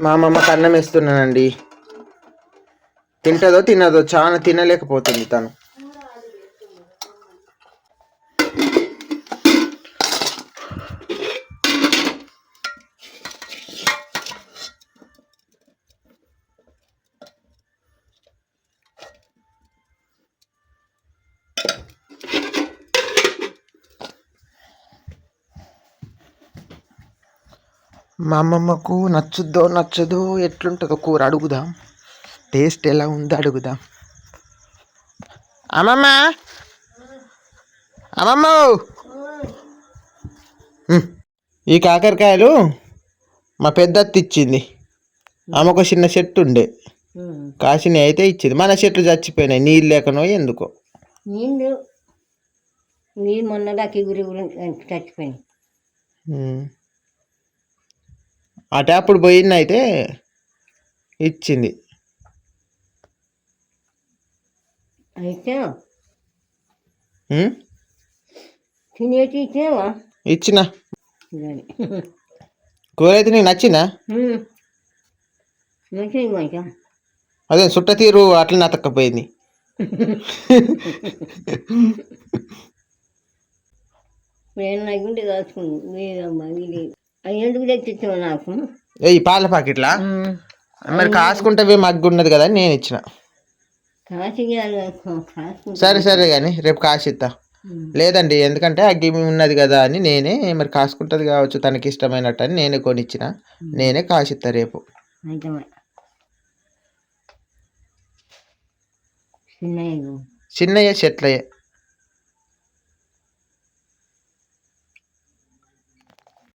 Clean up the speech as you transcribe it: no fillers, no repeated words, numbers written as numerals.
మా అమ్మమ్మకి అన్నం వేస్తున్నానండి. తింటదో తినదో, చాలా తినలేకపోతుంది తను. మా అమ్మమ్మకు నచ్చుద్దో నచ్చదో ఎట్లుంటుందో కూర అడుగుదాం. టేస్ట్ ఎలా ఉందో అడుగుదాం. అమ్మమ్మ, అమ్మమ్మ, ఈ కాకరకాయలు మా పెద్దత్త ఇచ్చింది. ఆమెకు చిన్న చెట్టు ఉండే, కాసినవి అయితే ఇచ్చింది. మన చెట్లు చచ్చిపోయినాయి, నీళ్ళు లేకనో ఎందుకో. నీళ్ళు మొన్న దాకా గురి చచ్చిపోయినాయి. అటే అప్పుడు పోయింది అయితే ఇచ్చింది. అయితే తినేటి ఇచ్చేవా? ఇచ్చిన కూర అయితే నీకు నచ్చిందా? అదే చుట్ట తీరు అట్లా నతక్కపోయింది. గుండె కాసుకుంది. ఎందుకు తెచ్చిచ్చావు నాకు? ఈ పాల ప్యాకెట్లా మరి కాసుకుంటే మగ్గున్నది కదా అని నేను ఇచ్చిన. సరే సరే కానీ రేపు కాసిస్తా. లేదండి, ఎందుకంటే ఆ గిమి ఉన్నది కదా అని నేనే, మరి కాసుకుంటుంది కావచ్చు తనకి ఇష్టమైనట్టు అని నేనే కొనిచ్చిన. నేనే కాసిస్తా రేపు. చిన్నయ్య చెట్లయ్యే.